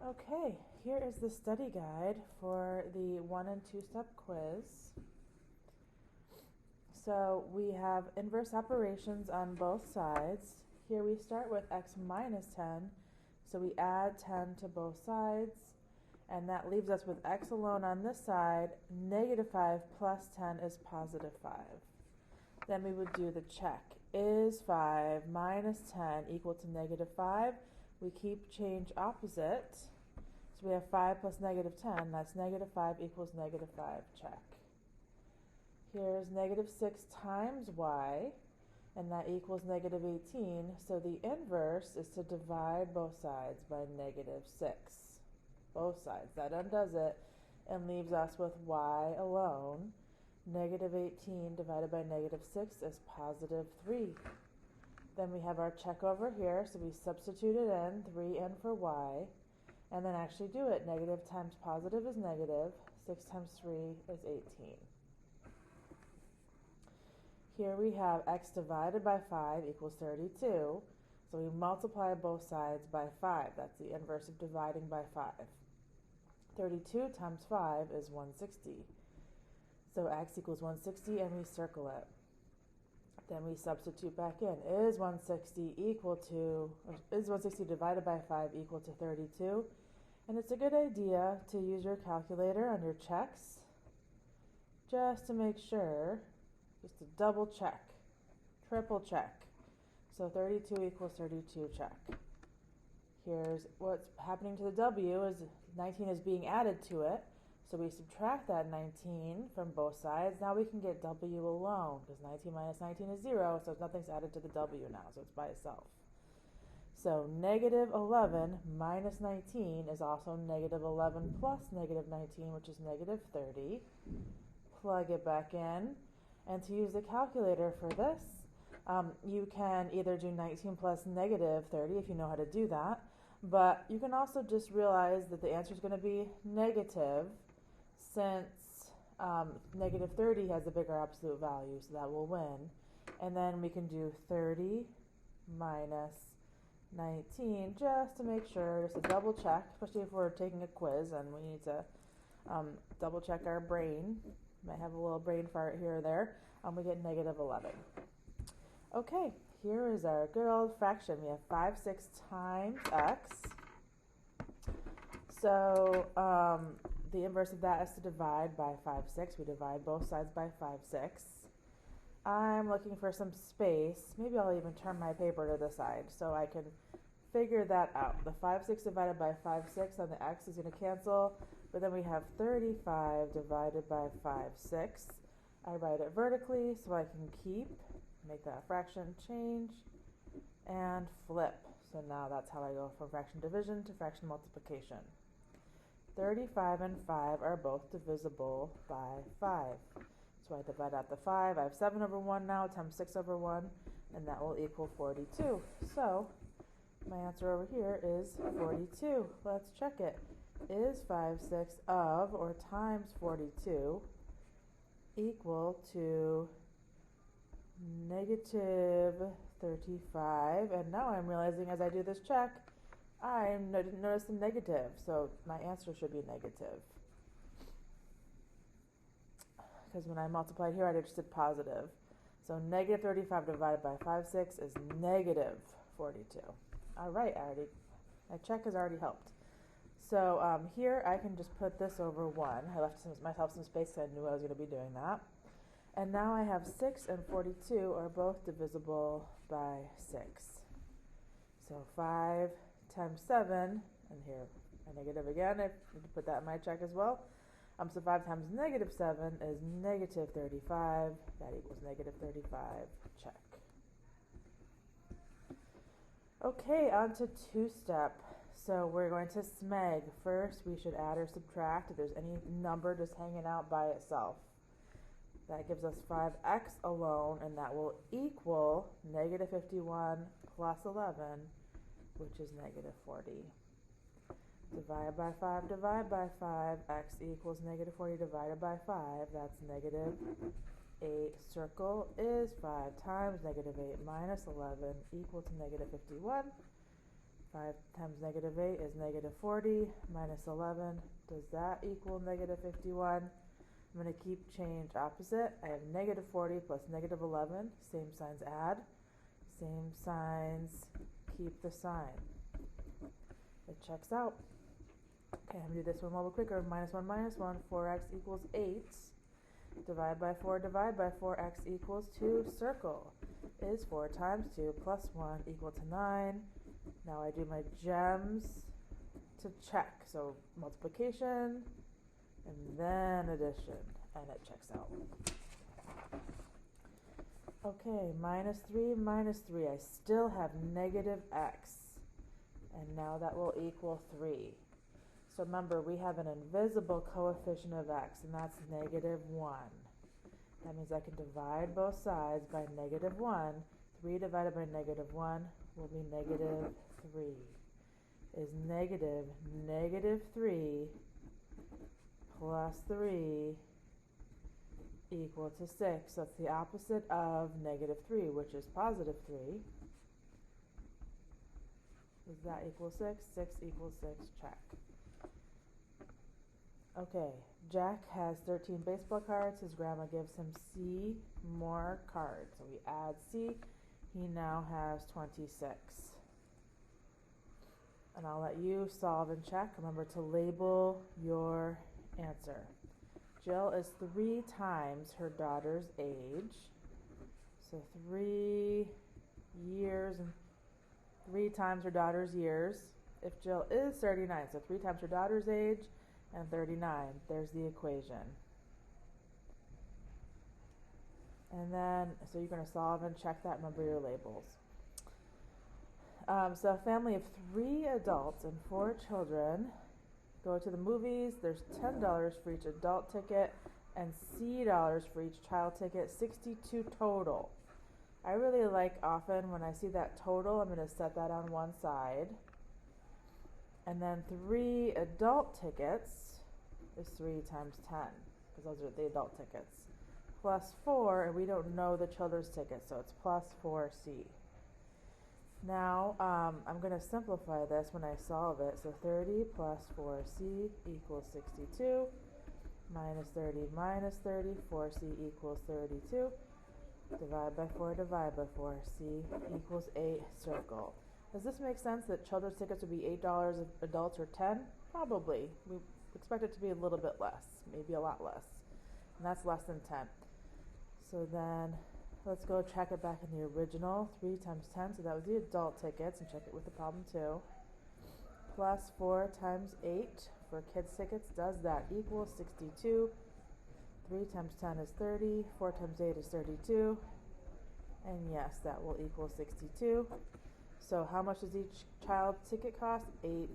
Okay, here is the study guide for the 1 and 2 step quiz. So we have inverse operations on both sides. Here we start with x minus 10, so we add 10 to both sides, and that leaves us with x alone on this side. Negative 5 plus 10 is positive 5. Then we would do the check. Is 5 minus 10 equal to negative 5? We keep change opposite. So we have 5 plus negative 10. That's negative 5 equals negative 5. Check. Here's negative 6 times y, and that equals negative 18. So the inverse is to divide both sides by negative 6. Both sides. That undoes it and leaves us with y alone. Negative 18 divided by negative 6 is positive 3. Then we have our check over here, so we substitute it in, 3 in for y, and then actually do it. Negative times positive is negative. 6 times 3 is 18. Here we have x divided by 5 equals 32. So we multiply both sides by 5. That's the inverse of dividing by 5. 32 times 5 is 160. So x equals 160, and we circle it. Then we substitute back in. Is 160 divided by 5 equal to 32? And it's a good idea to use your calculator on your checks just to make sure, just to double check, triple check. So 32 equals 32, check. Here's what's happening to the w is 19 is being added to it. So we subtract that 19 from both sides. Now we can get w alone, because 19 minus 19 is 0, so nothing's added to the w now, so it's by itself. So negative 11 minus 19 is also negative 11 plus negative 19, which is negative 30. Plug it back in. And to use the calculator for this, you can either do 19 plus negative 30 if you know how to do that, but you can also just realize that the answer is going to be negative, since negative 30 has a bigger absolute value, so that will win. And then we can do 30 minus 19 just to make sure, just to double check, especially if we're taking a quiz and we need to double check our brain. Might have a little brain fart here or there. We get negative 11. Okay, here is our good old fraction. We have 5 6 times x. So the inverse of that is to divide by 5 6. We divide both sides by 5 6. I'm looking for some space. Maybe I'll even turn my paper to the side so I can figure that out. The 5 6 divided by 5 6 on the x is going to cancel, but then we have 35 divided by 5 6. I write it vertically so I can make that fraction change, and flip. So now that's how I go from fraction division to fraction multiplication. 35 and 5 are both divisible by 5. So I divide out the 5. I have 7 over 1 now times 6 over 1, and that will equal 42. So my answer over here is 42. Let's check it. Is 5 6 of or times 42 equal to negative 35? And now I'm realizing as I do this check, I didn't notice the negative, so my answer should be negative. Because when I multiplied here, I just did positive. So negative 35 divided by 5 6 is negative 42. All right, my check has already helped. So here I can just put this over 1. I left myself some space because I knew I was going to be doing that. And now I have 6 and 42 are both divisible by 6. So 5 times 7, and here a negative again, I need to put that in my check as well. So 5 times negative 7 is negative 35. That equals negative 35. Check. Okay, on to 2-step. So we're going to SMEG. First, we should add or subtract if there's any number just hanging out by itself. That gives us 5x alone, and that will equal negative 51 plus 11, which is negative 40. Divide by 5, divide by 5, x equals negative 40 divided by 5, that's negative 8. Circle is 5 times negative 8 minus 11 equal to negative 51. 5 times negative 8 is negative 40, minus 11. Does that equal negative 51? I'm going to keep change opposite. I have negative 40 plus negative 11. Same signs add. Same signs keep the sign. It checks out. Okay, I'm going to do this one a little quicker. Minus 1 minus 1, 4x equals 8. Divide by 4, divide by 4, x equals 2. Circle. Is 4 times 2 plus 1 equal to 9. Now I do my gems to check. So multiplication and then addition, and it checks out. Okay, minus 3 minus 3. I still have negative x, and now that will equal 3. So remember, we have an invisible coefficient of x, and that's negative 1. That means I can divide both sides by negative 1. 3 divided by negative 1 will be negative 3. Is negative 3 plus 3 equal to 6? So it's the opposite of negative 3, which is positive 3. Does that equal 6? 6 equals 6, check. Okay, Jack has 13 baseball cards. His grandma gives him C more cards. So we add C. He now has 26. And I'll let you solve and check. Remember to label your answer. Jill is 3 times her daughter's age. So 3 years and 3 times her daughter's years. If Jill is 39, so 3 times her daughter's age and 39. There's the equation. And then, so you're going to solve and check that. Remember your labels. So a family of 3 adults and 4 children go to the movies. There's $10 for each adult ticket and C dollars for each child ticket, 62 total. I really like often when I see that total, I'm going to set that on one side. And then 3 adult tickets is 3 times 10, because those are the adult tickets. Plus 4, and we don't know the children's tickets, so it's plus 4C. Now, I'm going to simplify this when I solve it. So 30 plus 4C equals 62. Minus 30 minus 30. 4C equals 32. Divide by 4, divide by 4. C equals 8, circle. Does this make sense that children's tickets would be $8, adults are 10? Probably. We expect it to be a little bit less, maybe a lot less. And that's less than 10. So then let's go check it back in the original. 3 times 10, so that was the adult tickets, and check it with the problem too. Plus 4 times 8 for kids tickets, does that equal 62? 3 times 10 is 30, 4 times 8 is 32, and yes, that will equal 62. So how much does each child ticket cost? $8.